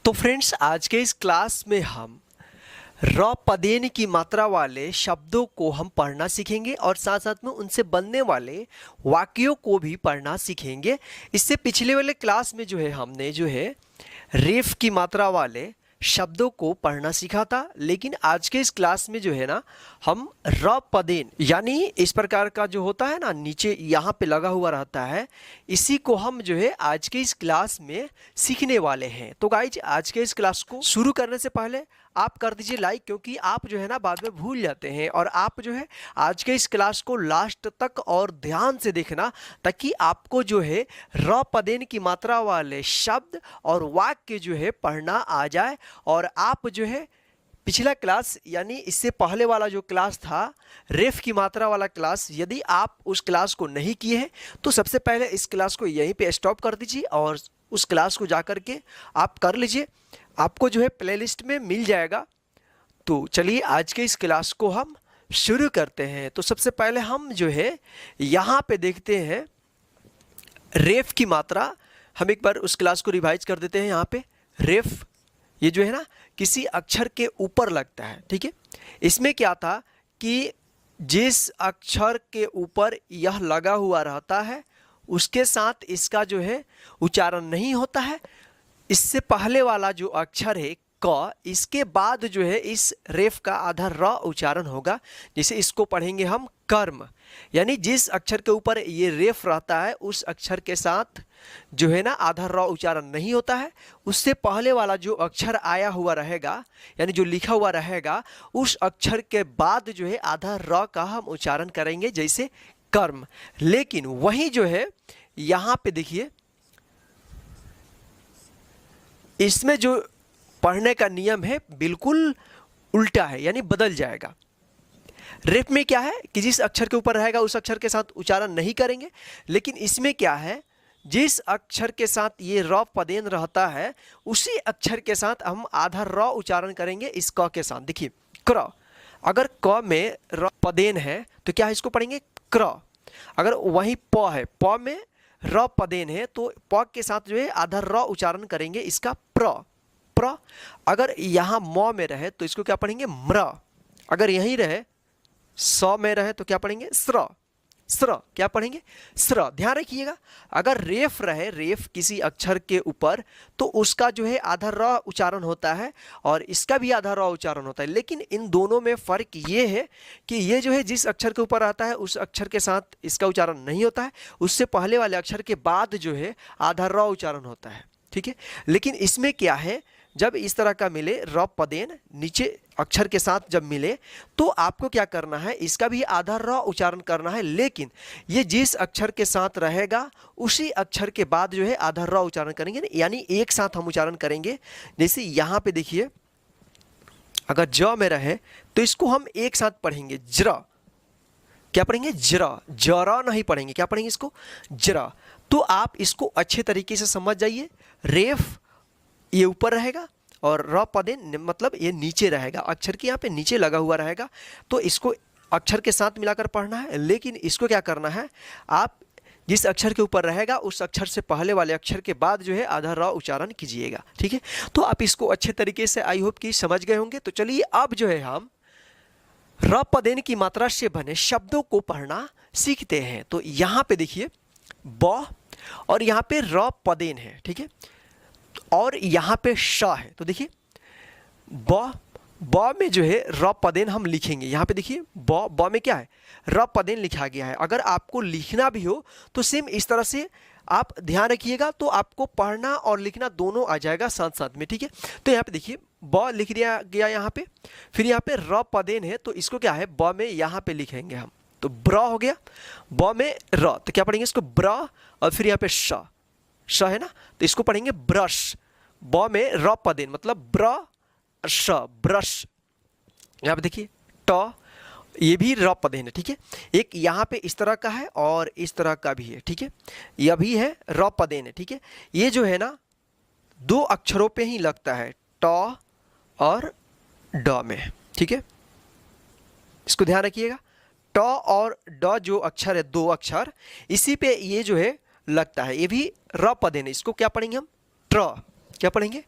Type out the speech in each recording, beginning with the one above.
तो फ्रेंड्स, आज के इस क्लास में हम र पदेन की मात्रा वाले शब्दों को हम पढ़ना सीखेंगे और साथ साथ में उनसे बनने वाले वाक्यों को भी पढ़ना सीखेंगे। इससे पिछले वाले क्लास में हमने रेफ की मात्रा वाले शब्दों को पढ़ना सीखा था, लेकिन आज के इस क्लास में हम र पदेन यानी इस प्रकार का जो होता है ना, नीचे यहाँ पे लगा हुआ रहता है, इसी को हम आज के इस क्लास में सीखने वाले हैं। तो गाइज, आज के इस क्लास को शुरू करने से पहले आप कर दीजिए लाइक, क्योंकि आप बाद में भूल जाते हैं। और आप आज के इस क्लास को लास्ट तक और ध्यान से देखना, ताकि आपको र पदेन की मात्रा वाले शब्द और वाक्य पढ़ना आ जाए। और आप पिछला क्लास यानी इससे पहले वाला जो क्लास था रेफ की मात्रा वाला क्लास, यदि आप उस क्लास को नहीं किए हैं तो सबसे पहले इस क्लास को यहीं पे स्टॉप कर दीजिए और उस क्लास को जा कर के आप कर लीजिए। आपको प्लेलिस्ट में मिल जाएगा। तो चलिए आज के इस क्लास को हम शुरू करते हैं। तो सबसे पहले हम यहाँ पे देखते हैं रेफ की मात्रा। हम एक बार उस क्लास को रिवाइज कर देते हैं। यहाँ पे रेफ ये ना किसी अक्षर के ऊपर लगता है, ठीक है। इसमें क्या था कि जिस अक्षर के ऊपर यह लगा हुआ रहता है उसके साथ इसका उच्चारण नहीं होता है। इससे पहले वाला जो अक्षर है क, इसके बाद इस रेफ का आधा र उच्चारण होगा। जैसे इसको पढ़ेंगे हम कर्म, यानी जिस अक्षर के ऊपर ये रेफ रहता है उस अक्षर के साथ ना आधा र उच्चारण नहीं होता है। उससे पहले वाला जो अक्षर आया हुआ रहेगा यानी जो लिखा हुआ रहेगा, उस अक्षर के बाद आधा र का हम उच्चारण करेंगे, जैसे कर्म। लेकिन वही यहाँ पे देखिए, इसमें जो पढ़ने का नियम है बिल्कुल उल्टा है, यानी बदल जाएगा। रेफ में क्या है कि जिस अक्षर के ऊपर रहेगा उस अक्षर के साथ उच्चारण नहीं करेंगे, लेकिन इसमें क्या है, जिस अक्षर के साथ ये र पदेन रहता है उसी अक्षर के साथ हम आधा र उच्चारण करेंगे इस क के साथ। देखिए क्र, अगर क में र पदेन है तो क्या है, इसको पढ़ेंगे क्र। अगर वहीं प है, प में र पदेन है तो प के साथ आधा र उच्चारण करेंगे इसका प्र प्र। अगर यहाँ म में रहे तो इसको क्या पढ़ेंगे म्र। अगर यहीं रहे स में रहे तो क्या पढ़ेंगे स्र स्र। क्या पढ़ेंगे स्र। ध्यान रखिएगा, अगर रेफ रहे, रेफ किसी अक्षर के ऊपर, तो उसका आधा र उच्चारण होता है और इसका भी आधा र उच्चारण होता है। लेकिन इन दोनों में फ़र्क ये है कि ये जिस अक्षर के ऊपर आता है उस अक्षर के साथ इसका उच्चारण नहीं होता है, उससे पहले वाले अक्षर के बाद आधा र उच्चारण होता है, ठीक है। लेकिन इसमें क्या है, जब इस तरह का मिले र पदेन नीचे अक्षर के साथ जब मिले तो आपको क्या करना है, इसका भी आधा र उच्चारण करना है। लेकिन ये जिस अक्षर के साथ रहेगा उसी अक्षर के बाद आधा र उच्चारण करेंगे, यानी एक साथ हम उच्चारण करेंगे। जैसे यहाँ पे देखिए, अगर ज में रहे तो इसको हम एक साथ पढ़ेंगे ज्र। क्या पढ़ेंगे ज्र, जरा नहीं पढ़ेंगे। क्या पढ़ेंगे इसको ज्र। तो आप इसको अच्छे तरीके से समझ जाइए। रेफ ये ऊपर रहेगा और र पदेन मतलब ये नीचे रहेगा, अक्षर के यहाँ पे नीचे लगा हुआ रहेगा, तो इसको अक्षर के साथ मिलाकर पढ़ना है। लेकिन इसको क्या करना है, आप जिस अक्षर के ऊपर रहेगा उस अक्षर से पहले वाले अक्षर के बाद आधा र उच्चारण कीजिएगा, ठीक है। तो आप इसको अच्छे तरीके से आई होप कि समझ गए होंगे। तो चलिए अब हम र पदेन की मात्रा से बने शब्दों को पढ़ना सीखते हैं। तो यहाँ पे देखिए ब और यहाँ पे र पदेन है, ठीक है, और यहाँ पे श है। तो देखिए ब में र पदेन हम लिखेंगे। यहाँ पे देखिए ब में क्या है, र पदेन लिखा गया है। अगर आपको लिखना भी हो तो सेम इस तरह से आप ध्यान रखिएगा, तो आपको पढ़ना और लिखना दोनों आ जाएगा साथ साथ में, ठीक है। तो यहाँ पे देखिए ब लिख दिया गया यहाँ पे, फिर यहाँ पे र पदेन है तो इसको क्या है, ब में यहाँ पे लिखेंगे हम, तो ब्र हो गया। ब में र तो क्या पढ़ेंगे इसको ब्र, और फिर यहाँ पे श है ना, तो इसको पढ़ेंगे ब्रश। ब में र पदेन मतलब ब्र श, ब्रश। यहाँ पे देखिए ट, ये भी र पदेन है, ठीक है। एक यहाँ पे इस तरह का है और इस तरह का भी है, ठीक है। यह भी है र पदेन है, ठीक है। ये है ना दो अक्षरों पे ही लगता है, ट और ड में, ठीक है। इसको ध्यान रखिएगा, ट और ड जो अक्षर है, दो अक्षर, इसी पे ये लगता है। ये भी र पदेन है। इसको क्या पढ़ेंगे हम ट्र। क्या पढ़ेंगे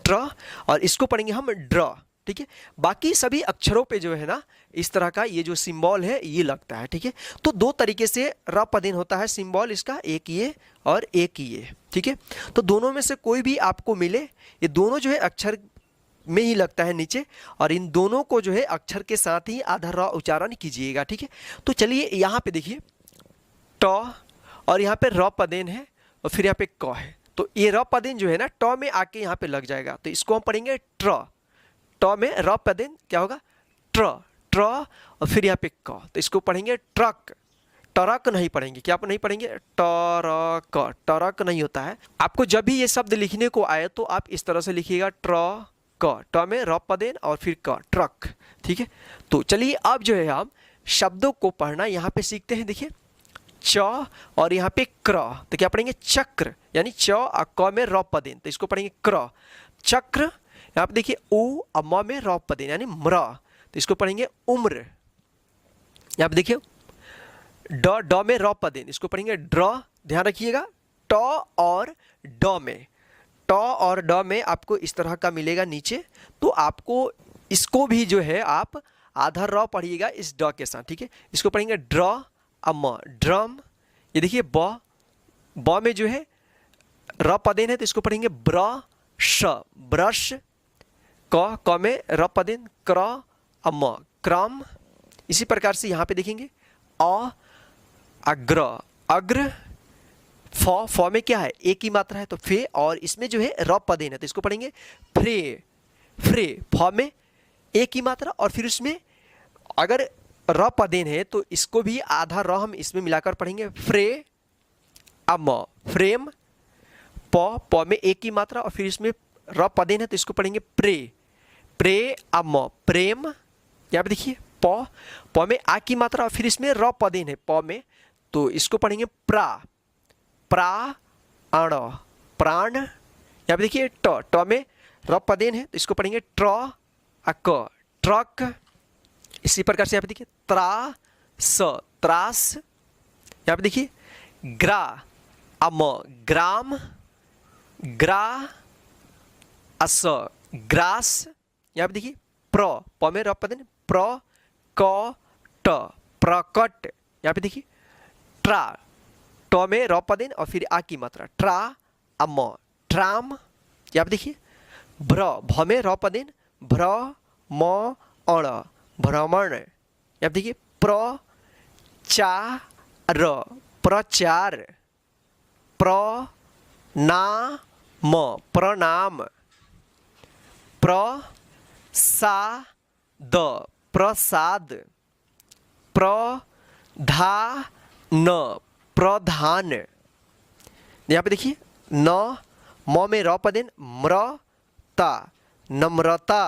ट्र, और इसको पढ़ेंगे हम ड्र, ठीक है। बाकी सभी अक्षरों पे जो है ना इस तरह का ये जो सिंबल है ये लगता है, ठीक है। तो दो तरीके से र पदेन होता है सिंबल इसका, एक ये और एक ये, ठीक है। तो दोनों में से कोई भी आपको मिले, ये दोनों जो है अक्षर में ही लगता है नीचे, और इन दोनों को जो है अक्षर के साथ ही आधा र उच्चारण कीजिएगा, ठीक है। तो चलिए यहाँ पे देखिए ट, और यहाँ पे र पदेन है और फिर यहाँ पे क है, तो ये र पदेन जो है ना ट में आके यहाँ पे लग जाएगा, तो इसको हम पढ़ेंगे ट्र। ट में र पदेन क्या होगा, ट्र, ट्र, और फिर यहाँ पे क, तो इसको पढ़ेंगे ट्रक। टरक नहीं पढ़ेंगे, क्या आप नहीं पढ़ेंगे, टरक, टरक नहीं होता है। आपको जब भी ये शब्द लिखने को आए तो आप इस तरह से लिखिएगा ट्र क, ट में र पदेन और फिर क, ट्रक, ठीक है। तो चलिए अब जो है हम शब्दों को पढ़ना यहाँ पे सीखते हैं। देखिए च और यहाँ पे क्र, तो क्या पढ़ेंगे चक्र, यानी च और क में र पदेन, तो इसको पढ़ेंगे क्र, चक्र। यहाँ पे देखिए उ और म में र पदेन यानी म्र, तो इसको पढ़ेंगे उम्र। यहाँ पे देखिए ड में र पदेन, इसको पढ़ेंगे ड्र। ध्यान रखिएगा ट और ड में, ट और ड में आपको इस तरह का मिलेगा नीचे, तो आपको इसको भी जो है आप आधा र पढ़िएगा इस ड के साथ, ठीक है। इसको पढ़ेंगे ड्र अम, ड्रम। ये देखिए ब में जो है र पदेन है, तो इसको पढ़ेंगे ब्रश, ब्रश। क में र पदेन क्र अम, क्रम। इसी प्रकार से यहाँ पे देखेंगे अग्र, अग्र। फ में क्या है, एक ही मात्रा है तो फे, और इसमें जो है र पदेन है तो इसको पढ़ेंगे फ्रे, फ्रे। फ में एक ही मात्रा और फिर उसमें अगर र पदेन है तो इसको भी आधा र हम इसमें मिलाकर पढ़ेंगे फ्रे अम, फ्रेम। प में एक ही मात्रा और फिर इसमें र पदेन है तो इसको पढ़ेंगे प्रे, प्रे अम, प्रेम। यहाँ पे देखिए प में आ की मात्रा और फिर इसमें र पदेन है प में, तो इसको पढ़ेंगे प्रा, प्राण, प्राण। यहाँ पे देखिए ट में र पदेन है तो इसको पढ़ेंगे ट्र अक, ट्रक। इसी प्रकार से यहाँ पे देखिए त्रास, त्रास। यहाँ पे देखिए ग्रा अम, ग्राम, ग्रा अस, ग्रास। यहाँ पे देखिए प में र पदेन प्र क ट, प्रकट। यहाँ पे देखिए ट्रा, ट में र पदेन और फिर आ की मात्रा, ट्रा अम, ट्राम। यहाँ पे देखिए भ में र पदेन भ्र म अण, भ्रमण। यहाँ पे देखिए प्रचार, प्रचार। प्रनाम, प्रणाम। प्रसाद, प्रसाद। प्रधान, प्रधान। यहाँ पे देखिए न म में र पदेन म्रता, नम्रता।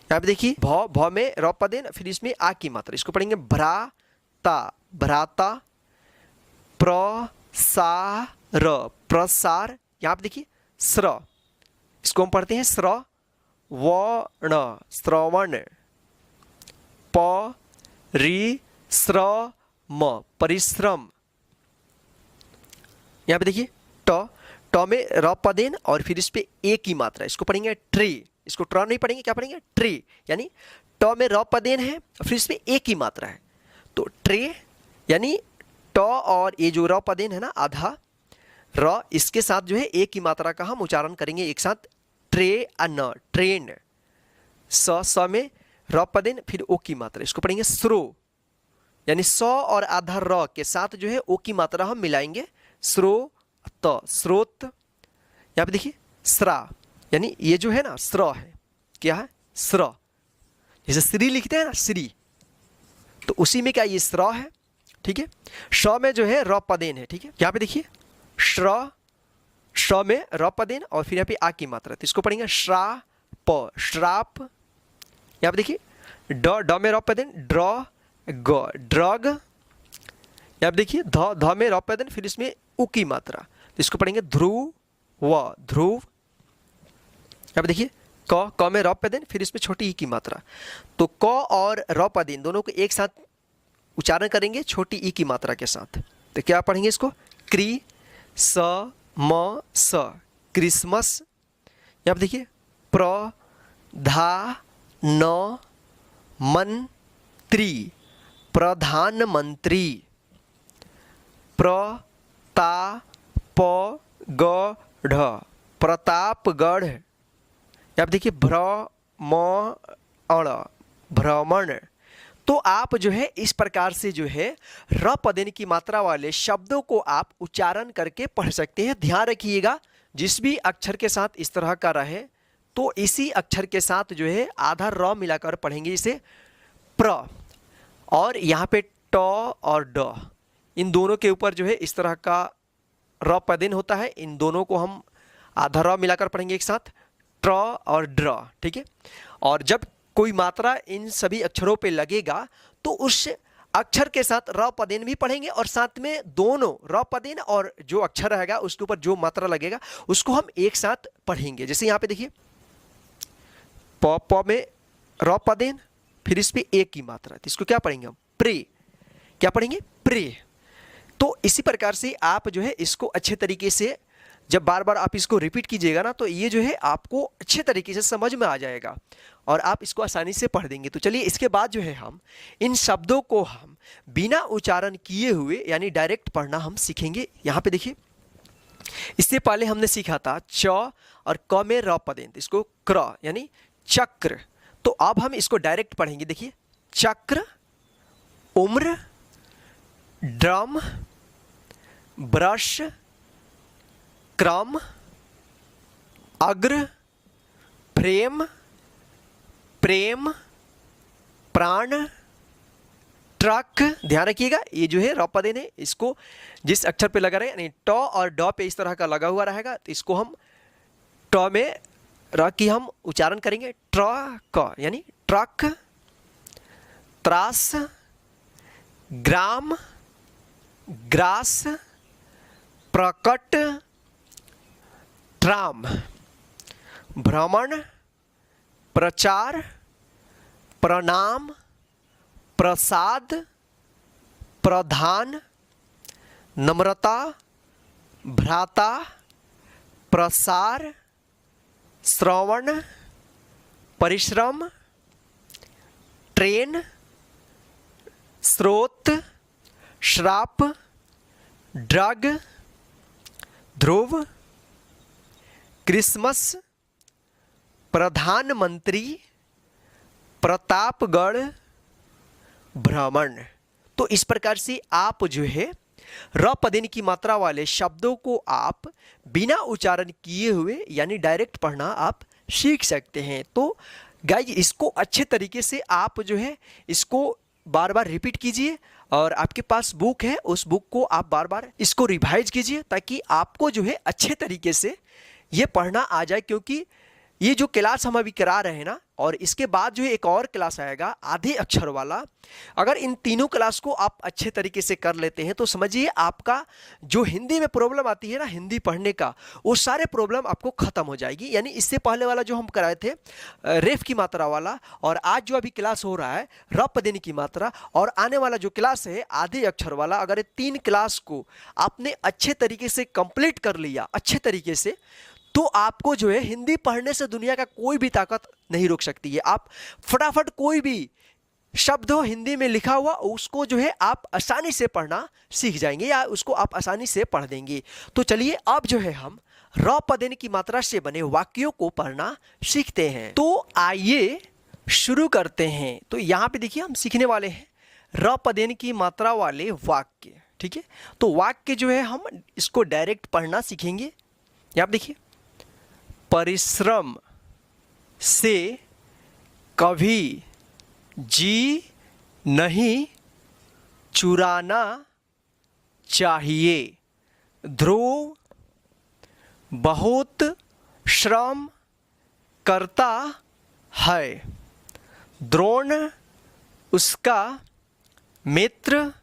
यहाँ पे देखिए भ में र पदेन फिर इसमें आ की मात्रा, इसको पढ़ेंगे भ्राता, भ्राता। प्रसार, प्रसार। यहाँ पे देखिए स्र, इसको हम पढ़ते हैं श्रवण, श्रवण। परिश्रम, परिश्रम। यहाँ पे देखिए ट में र पदेन और फिर इस पे एक ही मात्रा, इसको पढ़ेंगे ट्री। इसको ट्र नहीं पढ़ेंगे, क्या पढ़ेंगे ट्री, यानी ट में र पदेन है और फिर इसमें एक ही मात्रा है तो ट्रे, यानी ट और ये जो र पदेन है ना आधा र, इसके साथ जो है एक ही मात्रा का हम उच्चारण करेंगे एक साथ, ट्रे अन, ट्रेन। स में र पदेन फिर ओ की मात्रा, इसको पढ़ेंगे स्रो, यानी स और आधा र के साथ जो है ओ की मात्रा हम मिलाएंगे, स्रो त, स्रोत। यहाँ पे देखिए स्रा, यानी ये जो है ना स्र है, क्या है स्र, जैसे श्री लिखते हैं ना श्री, तो उसी में क्या ये स्र है, ठीक है। श में जो है र पदेन है, ठीक है। यहाँ पे देखिए श्र, श में र पदेन और फिर यहाँ पे आ की मात्रा, तो इसको पढ़ेंगे श्राप, श्राप। यहाँ पे देखिए ड में र पदेन ड्र ग, ड्रग। यहाँ पे देखिए ध में र पदेन फिर इसमें उ की मात्रा, तो इसको पढ़ेंगे ध्रुव, ध्रुव। यहाँ पे देखिए क में र पदेन फिर इसमें छोटी ई की मात्रा, तो क और र पदेन दोनों को एक साथ उच्चारण करेंगे छोटी ई की मात्रा के साथ, तो क्या पढ़ेंगे इसको क्री स म स, क्रिसमस। यहाँ पे देखिए प्रधानमंत्री, प्रधानमंत्री। प्रतापगढ़, प्रतापगढ़। यहाँ पे देखिए भ्रमण, भ्रमण। तो आप जो है इस प्रकार से जो है र पदेन की मात्रा वाले शब्दों को आप उच्चारण करके पढ़ सकते हैं। ध्यान रखिएगा जिस भी अक्षर के साथ इस तरह का रहे तो इसी अक्षर के साथ जो है आधा र मिलाकर पढ़ेंगे, इसे प्र। और यहाँ पे ट और ड, इन दोनों के ऊपर जो है इस तरह का र पदेन होता है, इन दोनों को हम आधा र मिलाकर पढ़ेंगे एक साथ, ट्र और ड्र। ठीक है। और जब कोई मात्रा इन सभी अक्षरों पे लगेगा तो उस अक्षर के साथ र पदेन भी पढ़ेंगे और साथ में दोनों र पदेन और जो अक्षर रहेगा उसके ऊपर जो मात्रा लगेगा उसको हम एक साथ पढ़ेंगे। जैसे यहाँ पे देखिए प में र पदेन, फिर इस पे एक की मात्रा, तो इसको क्या पढ़ेंगे हम? प्रे। क्या पढ़ेंगे? प्रे। तो इसी प्रकार से आप जो है इसको अच्छे तरीके से जब बार बार आप इसको रिपीट कीजिएगा ना तो ये जो है आपको अच्छे तरीके से समझ में आ जाएगा और आप इसको आसानी से पढ़ देंगे। तो चलिए इसके बाद जो है हम इन शब्दों को हम बिना उच्चारण किए हुए यानी डायरेक्ट पढ़ना हम सीखेंगे। यहाँ पे देखिए इससे पहले हमने सीखा था च और क में र पदेंत, इसको क्र यानी चक्र। तो अब हम इसको डायरेक्ट पढ़ेंगे। देखिए चक्र, उम्र, ड्रम, ब्रश, क्रम, अग्र, प्रेम, प्रेम, प्राण, ट्रक। ध्यान रखिएगा ये जो है र पदेन है, इसको जिस अक्षर पे लगा रहे यानी ट और ड पे इस तरह का लगा हुआ रहेगा तो इसको हम ट में र की हम उच्चारण करेंगे ट्रक यानी ट्रक, त्रास, ग्राम, ग्रास, प्रकट, ट्राम, भ्रमण, प्रचार, प्रणाम, प्रसाद, प्रधान, नम्रता, भ्राता, प्रसार, श्रवण, परिश्रम, ट्रेन, स्रोत, श्राप, ड्रग, ध्रुव, क्रिसमस, प्रधानमंत्री, प्रतापगढ़, भ्रमण। तो इस प्रकार से आप जो है र पदेन की मात्रा वाले शब्दों को आप बिना उच्चारण किए हुए यानी डायरेक्ट पढ़ना आप सीख सकते हैं। तो गाइज इसको अच्छे तरीके से आप जो है इसको बार बार रिपीट कीजिए और आपके पास बुक है उस बुक को आप बार बार इसको रिवाइज कीजिए ताकि आपको जो है अच्छे तरीके से ये पढ़ना आ जाए। क्योंकि ये जो क्लास हम अभी करा रहे हैं ना और इसके बाद जो है एक और क्लास आएगा आधे अक्षर वाला, अगर इन तीनों क्लास को आप अच्छे तरीके से कर लेते हैं तो समझिए आपका जो हिंदी में प्रॉब्लम आती है ना हिंदी पढ़ने का, वो सारे प्रॉब्लम आपको ख़त्म हो जाएगी। यानी इससे पहले वाला जो हम कराए थे रेफ की मात्रा वाला और आज जो अभी क्लास हो रहा है र पदेन की मात्रा और आने वाला जो क्लास है आधे अक्षर वाला, अगर ये तीन क्लास को आपने अच्छे तरीके से कंप्लीट कर लिया अच्छे तरीके से तो आपको जो है हिंदी पढ़ने से दुनिया का कोई भी ताकत नहीं रोक सकती है। आप फटाफट कोई भी शब्द हो हिंदी में लिखा हुआ उसको जो है आप आसानी से पढ़ना सीख जाएंगे या उसको आप आसानी से पढ़ देंगे। तो चलिए अब जो है हम र पदेन की मात्रा से बने वाक्यों को पढ़ना सीखते हैं। तो आइए शुरू करते हैं। तो यहाँ पे देखिए हम सीखने वाले हैं र पदेन की मात्रा वाले वाक्य। ठीक है, तो वाक्य जो है हम इसको डायरेक्ट पढ़ना सीखेंगे। यहाँ पे देखिए परिश्रम से कभी जी नहीं चुराना चाहिए। ध्रुव बहुत श्रम करता है। द्रोण उसका मित्र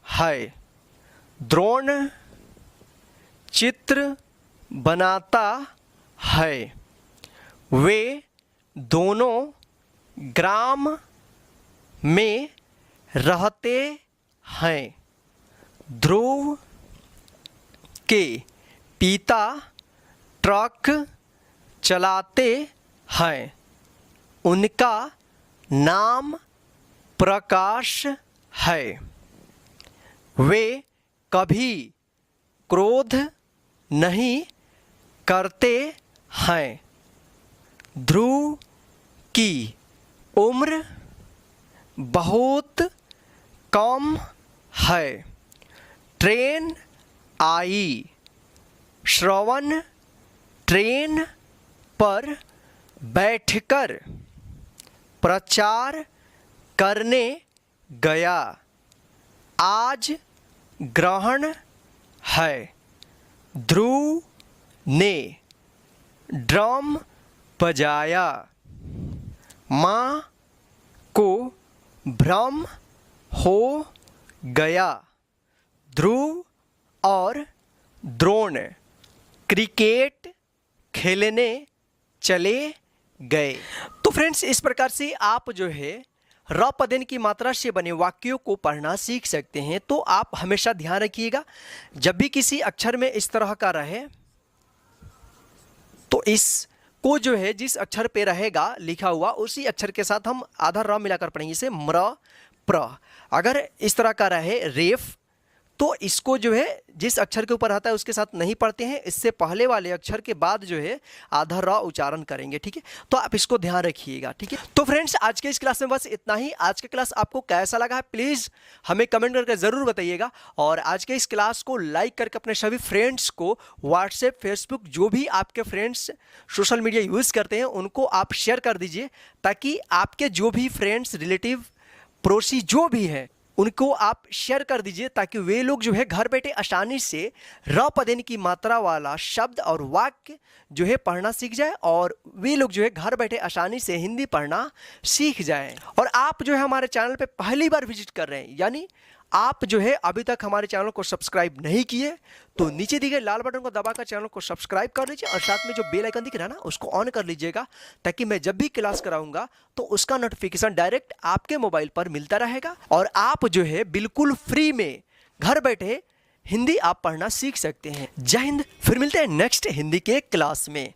है। द्रोण चित्र बनाता है। वे दोनों ग्राम में रहते हैं। ध्रुव के पिता ट्रक चलाते हैं, उनका नाम प्रकाश है। वे कभी क्रोध नहीं करते हैं। ध्रुव की उम्र बहुत कम है। ट्रेन आई। श्रवण ट्रेन पर बैठकर प्रचार करने गया। आज ग्रहण है। ध्रुव ने ड्रम बजाया। माँ को भ्रम हो गया। ध्रुव और द्रोण क्रिकेट खेलने चले गए। तो फ्रेंड्स, इस प्रकार से आप जो है र पदेन की मात्रा से बने वाक्यों को पढ़ना सीख सकते हैं। तो आप हमेशा ध्यान रखिएगा, जब भी किसी अक्षर में इस तरह का रहे तो इसको जो है जिस अक्षर पे रहेगा लिखा हुआ उसी अक्षर के साथ हम आधा र मिलाकर पढ़ेंगे। जैसे म्र प्र, अगर इस तरह का रहे रेफ तो इसको जो है जिस अक्षर के ऊपर आता है उसके साथ नहीं पढ़ते हैं, इससे पहले वाले अक्षर के बाद जो है आधा र उच्चारण करेंगे। ठीक है, तो आप इसको ध्यान रखिएगा। ठीक है, तो फ्रेंड्स आज के इस क्लास में बस इतना ही। आज का क्लास आपको कैसा लगा है प्लीज़ हमें कमेंट करके ज़रूर बताइएगा, और आज के इस क्लास को लाइक करके अपने सभी फ्रेंड्स को व्हाट्सएप, फेसबुक, जो भी आपके फ्रेंड्स सोशल मीडिया यूज़ करते हैं उनको आप शेयर कर दीजिए, ताकि आपके जो भी फ्रेंड्स, रिलेटिव, पड़ोसी जो भी हैं उनको आप शेयर कर दीजिए, ताकि वे लोग जो है घर बैठे आसानी से र पदेन की मात्रा वाला शब्द और वाक्य जो है पढ़ना सीख जाए, और वे लोग जो है घर बैठे आसानी से हिंदी पढ़ना सीख जाएं। और आप जो है हमारे चैनल पे पहली बार विजिट कर रहे हैं, यानी आप जो है अभी तक हमारे चैनल को सब्सक्राइब नहीं किए, तो नीचे दिए गए लाल बटन को दबाकर चैनल को सब्सक्राइब कर लीजिए, और साथ में जो बेल आइकन दिख रहा है ना उसको ऑन कर लीजिएगा, ताकि मैं जब भी क्लास कराऊंगा तो उसका नोटिफिकेशन डायरेक्ट आपके मोबाइल पर मिलता रहेगा, और आप जो है बिल्कुल फ्री में घर बैठे हिंदी आप पढ़ना सीख सकते हैं। जय हिंद, फिर मिलते हैं नेक्स्ट हिंदी के क्लास में।